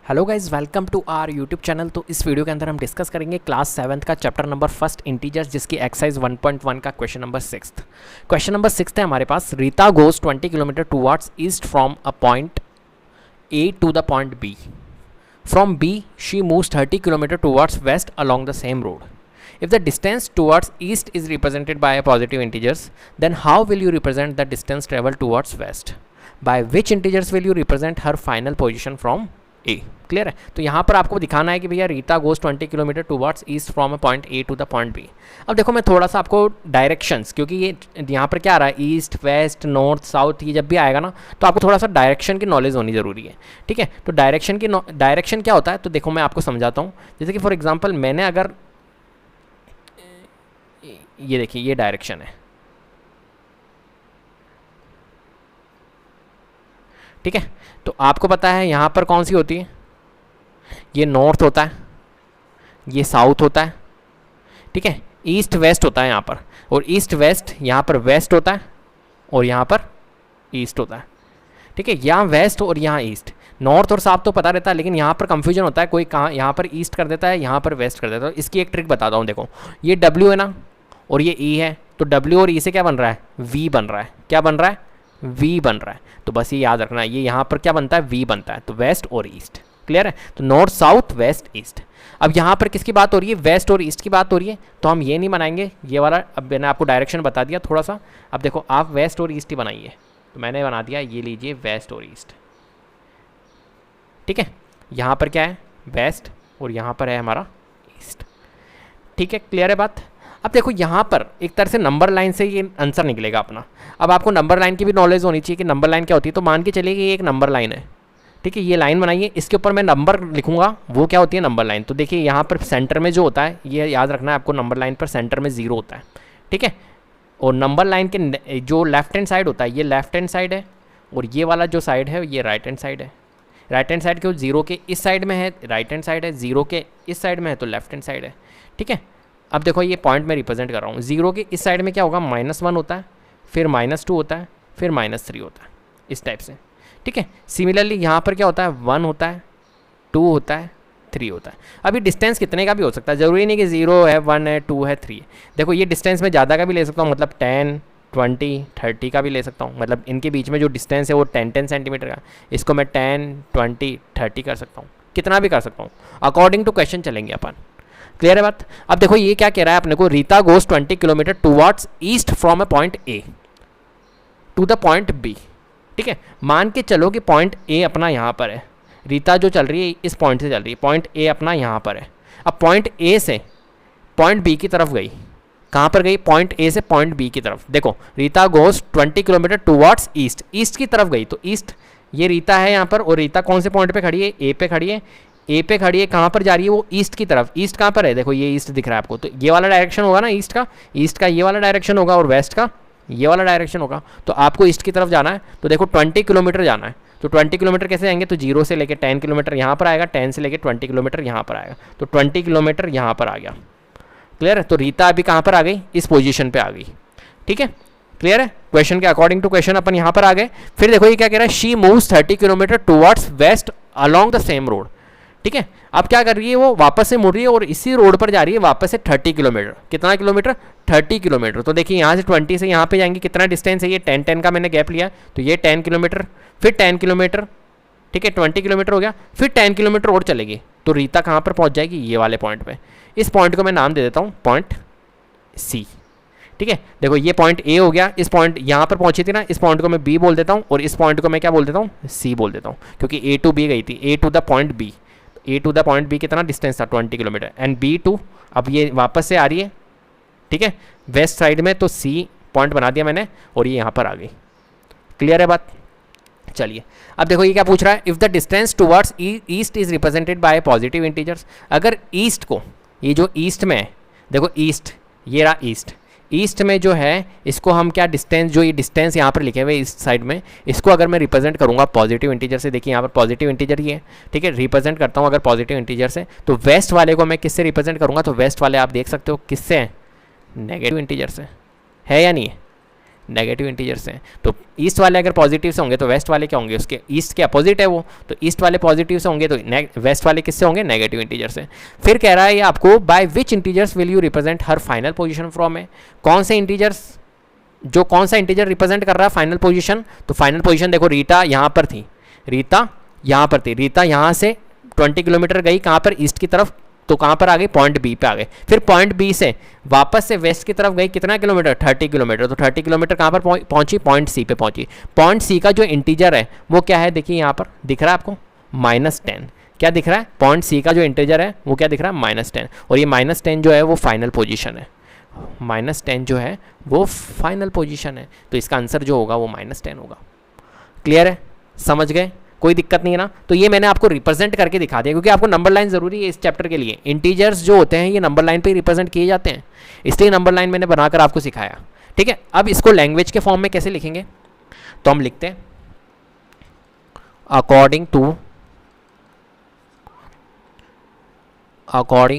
Hello guys, welcome to our YouTube channel. तो इस video के अंदर हम डिस्कस करेंगे क्लास 7th का चैप्टर नंबर फर्स्ट इंटीजर्स, जिसकी एक्सरसाइज 1.1 का क्वेश्चन नंबर 6। क्वेश्चन नंबर 6 है हमारे पास। Rita goes 20 kilometre towards east from a point A to the point B. From B she moves 30 kilometre towards west along the same road. If the distance towards east is represented by a positive integers, then how will you represent the distance traveled towards west? By which integers will you represent her final position from A? Clear है। तो यहाँ पर आपको दिखाना है कि भैया Rita goes 20 kilometre towards east from a point A to the point B. अब देखो मैं थोड़ा सा आपको डायरेक्शंस, क्योंकि ये यहाँ पर क्या आ रहा है, ईस्ट वेस्ट नॉर्थ साउथ, ये जब भी आएगा ना तो आपको थोड़ा सा डायरेक्शन की नॉलेज होनी ज़रूरी है। ठीक है, तो डायरेक्शन क्या होता है, तो देखो मैं आपको समझाता हूँ। जैसे कि फॉर एग्जाम्पल मैंने अगर ये देखिए ये डायरेक्शन है, ठीक है। तो आपको पता है यहाँ पर कौन सी होती है, ये नॉर्थ होता है, ये साउथ होता है, ठीक है। ईस्ट वेस्ट होता है यहाँ पर, और ईस्ट वेस्ट यहाँ पर वेस्ट होता है, और यहाँ पर ईस्ट होता है, ठीक है। यहाँ वेस्ट और यहाँ ईस्ट, नॉर्थ और साउथ तो पता रहता है, लेकिन यहाँ पर कंफ्यूजन होता है, कोई कहाँ यहाँ पर ईस्ट कर देता है, यहाँ पर वेस्ट कर देता है। तो इसकी एक ट्रिक बताता हूँ। देखो ये W है ना, और ये E है, तो W और E से क्या बन रहा है, V बन रहा है। क्या बन रहा है, V बन रहा है। तो बस ये याद रखना है, ये यहाँ पर क्या बनता है, V बनता है। तो वेस्ट और ईस्ट, क्लियर है। तो नॉर्थ साउथ वेस्ट ईस्ट। अब यहाँ पर किसकी बात हो रही है, वेस्ट और ईस्ट की बात हो रही है, तो हम ये नहीं बनाएंगे ये वाला। अब मैंने आपको डायरेक्शन बता दिया थोड़ा सा। अब देखो आप वेस्ट और ईस्ट ही बनाइए, तो मैंने बना दिया, ये लीजिए वेस्ट और ईस्ट, ठीक है। यहाँ पर क्या है, वेस्ट, और यहाँ पर है हमारा ईस्ट, ठीक है। क्लियर है बात। अब देखो यहाँ पर एक तरह से नंबर लाइन से ये आंसर निकलेगा अपना। अब आपको नंबर लाइन की भी नॉलेज होनी चाहिए कि नंबर लाइन क्या होती है। तो मान के चलिए कि ये एक नंबर लाइन है, ठीक है। ये लाइन बनाइए, इसके ऊपर मैं नंबर लिखूंगा, वो क्या होती है, नंबर लाइन। तो देखिए यहाँ पर सेंटर में जो होता है, ये याद रखना है आपको, नंबर लाइन पर सेंटर में 0 होता है, ठीक है। और नंबर लाइन के जो लेफ्ट हैंड साइड होता है, ये लेफ्ट हैंड साइड है, और ये वाला जो साइड है ये राइट हैंड साइड है। राइट हैंड साइड के 0 के इस साइड में है राइट हैंड साइड है, 0 के इस साइड में है तो लेफ्ट हैंड साइड है, ठीक है। अब देखो ये पॉइंट में रिप्रेजेंट कर रहा हूँ। 0 के इस साइड में क्या होगा, -1 होता है, फिर -2 होता है, फिर -3 होता है, इस टाइप से, ठीक है। सिमिलरली यहाँ पर क्या होता है, 1 होता है, 2 होता है, 3 होता है। अभी डिस्टेंस कितने का भी हो सकता है, ज़रूरी नहीं कि 0 है, 1 है, 2 है, 3 है। देखो ये डिस्टेंस में ज़्यादा का भी ले सकता हूँ, मतलब 10, 20, 30 का भी ले सकता हूँ। मतलब इनके बीच में जो डिस्टेंस है वो 10 सेंटीमीटर का, इसको मैं 10, 20, 30 कर सकता हूँ, कितना भी कर सकता हूँ, अकॉर्डिंग टू क्वेश्चन चलेंगे अपन। क्लियर है बात। अब देखो ये क्या कह रहा है अपने को, Rita goes 20 kilometre towards east from a point A to the point B, ठीक है। मान के चलो कि पॉइंट ए अपना यहाँ पर है, रीता जो चल रही है इस पॉइंट से चल रही है, पॉइंट ए अपना यहाँ पर है। अब पॉइंट ए से पॉइंट बी की तरफ गई, कहाँ पर गई, पॉइंट ए से पॉइंट बी की तरफ। देखो Rita goes 20 kilometre towards east, east की तरफ गई, तो ईस्ट ये रीता है यहाँ पर, और रीता कौन से पॉइंट पे खड़ी है, ए पे खड़ी है। ए पे खड़ी है, कहाँ पर जा रही है, वो ईस्ट की तरफ। ईस्ट कहाँ पर है, देखो ये ईस्ट दिख रहा है आपको, तो ये वाला डायरेक्शन होगा ना ईस्ट का, ईस्ट का ये वाला डायरेक्शन होगा, और वेस्ट का ये वाला डायरेक्शन होगा। तो आपको ईस्ट की तरफ जाना है, तो देखो 20 किलोमीटर जाना है। तो 20 किलोमीटर कैसे जाएंगे, तो 0 से लेकर 10 किलोमीटर यहाँ पर आएगा, 10 से लेकर 20 किलोमीटर यहाँ पर आएगा, तो 20 किलोमीटर यहाँ पर आ गया। क्लियर है। तो रीता अभी कहाँ पर आ गई, इस पोजीशन पे आ गई, ठीक है। क्लियर है। क्वेश्चन के अकॉर्डिंग टू क्वेश्चन अपन यहाँ पर आ गए। फिर देखो ये क्या कह रहा है, she moves 30 kilometre towards west along the same road, ठीक है। अब क्या कर रही है, वो वापस से मुड़ रही है और इसी रोड पर जा रही है वापस से 30 किलोमीटर। कितना किलोमीटर, 30 किलोमीटर। तो देखिए यहाँ से 20 से यहाँ पे जाएंगे, कितना डिस्टेंस है, ये 10 का मैंने गैप लिया, तो ये 10 किलोमीटर, फिर 10 किलोमीटर, ठीक है, 20 किलोमीटर हो गया, फिर 10 किलोमीटर और चलेगी, तो रीता कहाँ पर पहुँच जाएगी, ये वाले पॉइंट पे। इस पॉइंट को मैं नाम दे देता हूँ पॉइंट सी, ठीक है। देखो ये पॉइंट ए हो गया, इस पॉइंट यहाँ पर पहुंची थी ना, इस पॉइंट को मैं बी बोल देता हूँ, और इस पॉइंट को मैं क्या बोल देता हूँ, सी बोल देता हूँ, क्योंकि ए टू बी गई थी, A to the point B. A to the point B कितना डिस्टेंस था, 20 किलोमीटर, एंड बी टू, अब ये वापस से आ रही है, ठीक है, वेस्ट साइड में, तो सी पॉइंट बना दिया मैंने, और ये यहाँ पर आ गई। क्लियर है बात। चलिए अब देखो ये क्या पूछ रहा है, if the distance towards east is represented bye positive integers. अगर ईस्ट को, ये जो ईस्ट में है, देखो ईस्ट, ये रहा ईस्ट, ईस्ट में जो है इसको हम क्या, डिस्टेंस, जो ये डिस्टेंस यहाँ पर लिखे हुए इस साइड में, इसको अगर मैं रिप्रेजेंट करूँगा पॉजिटिव इंटीजर से, देखिए यहाँ पर पॉजिटिव इंटीजर ही है, ठीक है, रिप्रेजेंट करता हूँ अगर पॉजिटिव इंटीजर से, तो वेस्ट वाले को मैं किससे रिप्रेजेंट करूँगा, तो वेस्ट वाले आप देख सकते हो किससे हैं, नेगेटिव इंटीजर से, है या नहीं है, नेगेटिव इंटीजर्स हैं। तो ईस्ट वाले अगर पॉजिटिव से होंगे तो वेस्ट वाले क्या होंगे, उसके ईस्ट के अपोजिट है वो, तो ईस्ट वाले पॉजिटिव से होंगे तो वेस्ट वाले किससे होंगे, नेगेटिव इंटीजर से। फिर कह रहा है ये आपको, by which integers will you represent her final position from है, कौन से इंटीजर्स, जो कौन सा इंटीजर रिप्रेजेंट कर रहा है फाइनल पोजीशन। तो फाइनल पोजीशन देखो, रीटा यहाँ पर थी, रीता यहाँ पर थी, रीता यहाँ से 20 किलोमीटर गई कहाँ पर, ईस्ट की तरफ, तो कहाँ पर आ गई, पॉइंट बी पे आ गए। फिर पॉइंट बी से वापस से वेस्ट की तरफ गई, कितना किलोमीटर, 30 किलोमीटर, तो 30 किलोमीटर कहाँ पर पहुँची, पॉइंट सी पे पहुँची। पॉइंट सी का जो इंटीजर है वो क्या है, देखिए यहाँ पर दिख रहा है आपको -10, क्या दिख रहा है, पॉइंट सी का जो इंटीजर है वो क्या दिख रहा है, -10, और ये -10 जो है वो फाइनल पोजीशन है, -10 जो है वो फाइनल पोजीशन है, तो इसका आंसर जो होगा वो -10 होगा। क्लियर है, समझ गए, कोई दिक्कत नहीं है ना। तो ये मैंने आपको रिप्रेजेंट करके दिखा दिया, क्योंकि आपको नंबर लाइन जरूरी है इस चैप्टर के लिए। इंटीजर्स जो होते हैं ये नंबर लाइन पे ही रिप्रेजेंट किए जाते हैं, इसलिए नंबर लाइन मैंने बनाकर आपको सिखाया। ठीक है, अब इसको लैंग्वेज के फॉर्म में कैसे लिखेंगे, तो हम लिखते हैं according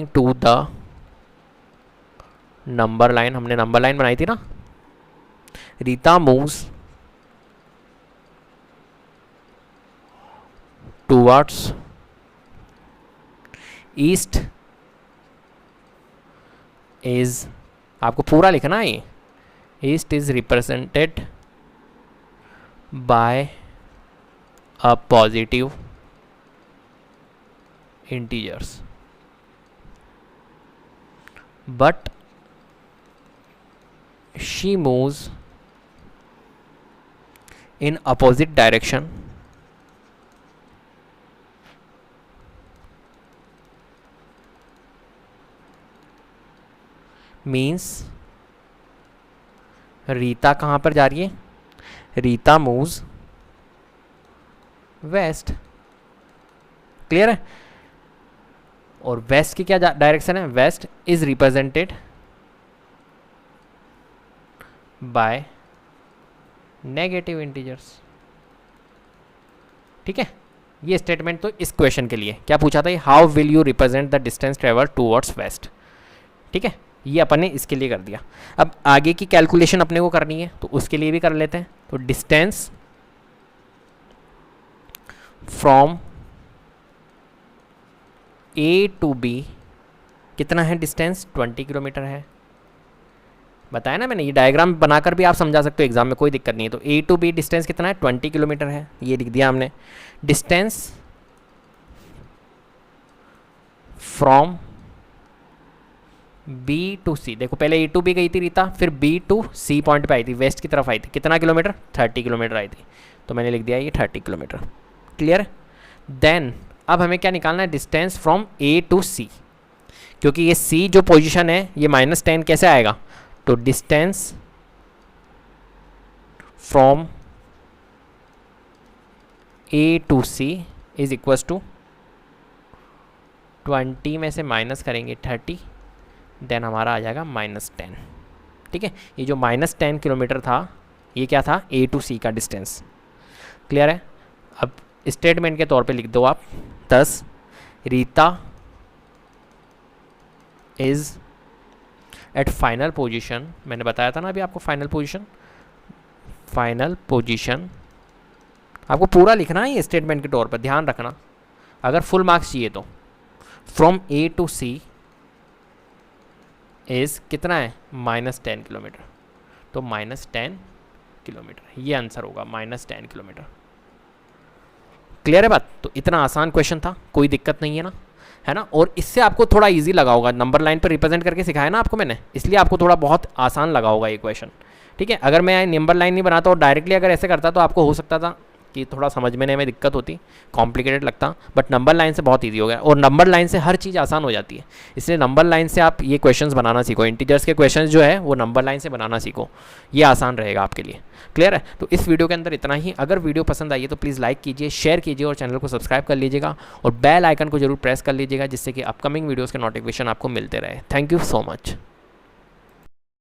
to the number line, हमने नंबर लाइन बनाई थी ना, Rita moves towards east is, आपको पूरा लिखना है, east is represented by a positive integers, but she moves in opposite direction means Rita कहाँ पर जा रही है, रीता मूव्स वेस्ट। क्लियर है, और वेस्ट की क्या डायरेक्शन है, west is represented by negative integers. ठीक है, ये स्टेटमेंट तो इस क्वेश्चन के लिए क्या पूछा था, how will you represent the distance travel towards west. ठीक है, ये अपन ने इसके लिए कर दिया। अब आगे की कैलकुलेशन अपने को करनी है तो उसके लिए भी कर लेते हैं। तो distance from A to B कितना है, डिस्टेंस 20 किलोमीटर है, बताया ना मैंने, ये डायग्राम बनाकर भी आप समझा सकते हो एग्जाम में, कोई दिक्कत नहीं है। तो ए टू बी डिस्टेंस कितना है, 20 किलोमीटर है, ये लिख दिया हमने। डिस्टेंस फ्रॉम बी टू सी, देखो पहले ए टू बी गई थी रीता, फिर बी टू सी पॉइंट पे आई थी, वेस्ट की तरफ आई थी, कितना किलोमीटर, 30 किलोमीटर आई थी, तो मैंने लिख दिया ये 30 किलोमीटर। क्लियर, देन अब हमें क्या निकालना है, डिस्टेंस फ्रॉम ए टू सी, क्योंकि ये सी जो पोजीशन है ये -10 कैसे आएगा, तो distance from A to C is equals to 20 में से माइनस करेंगे 30, देन हमारा आ जाएगा -10। ठीक है, ये जो -10 किलोमीटर था ये क्या था, ए टू सी का डिस्टेंस। क्लियर है, अब स्टेटमेंट के तौर पे लिख दो आप 10, Rita is at final position, मैंने बताया था ना अभी आपको फाइनल पोजीशन आपको पूरा लिखना है ये स्टेटमेंट के तौर पर, ध्यान रखना अगर फुल मार्क्स चाहिए तो। From A to C is कितना है, -10 किलोमीटर, तो -10 किलोमीटर ये आंसर होगा, -10 किलोमीटर। क्लियर है बात, तो इतना आसान क्वेश्चन था, कोई दिक्कत नहीं है ना, है ना। और इससे आपको थोड़ा इजी लगा होगा, नंबर लाइन पर रिप्रेजेंट करके सिखाया ना आपको मैंने, इसलिए आपको थोड़ा बहुत आसान लगा होगा ये क्वेश्चन। ठीक है, अगर मैं नंबर लाइन नहीं बनाता और डायरेक्टली अगर ऐसे करता तो आपको हो सकता था कि थोड़ा समझने में दिक्कत होती, कॉम्प्लिकेटेड लगता, बट नंबर लाइन से बहुत इजी हो गया, और नंबर लाइन से हर चीज़ आसान हो जाती है, इसलिए नंबर लाइन से आप ये क्वेश्चंस बनाना सीखो, इंटीजर्स के क्वेश्चंस जो है वो नंबर लाइन से बनाना सीखो, ये आसान रहेगा आपके लिए। क्लियर है, तो इस वीडियो के अंदर इतना ही। अगर वीडियो पसंद आई है तो प्लीज़ लाइक कीजिए, शेयर कीजिए और चैनल को सब्सक्राइब कर लीजिएगा, और बेल आइकन को जरूर प्रेस कर लीजिएगा, जिससे कि अपकमिंग वीडियोज़ के नोटिफिकेशन आपको मिलते रहे। Thank you so much.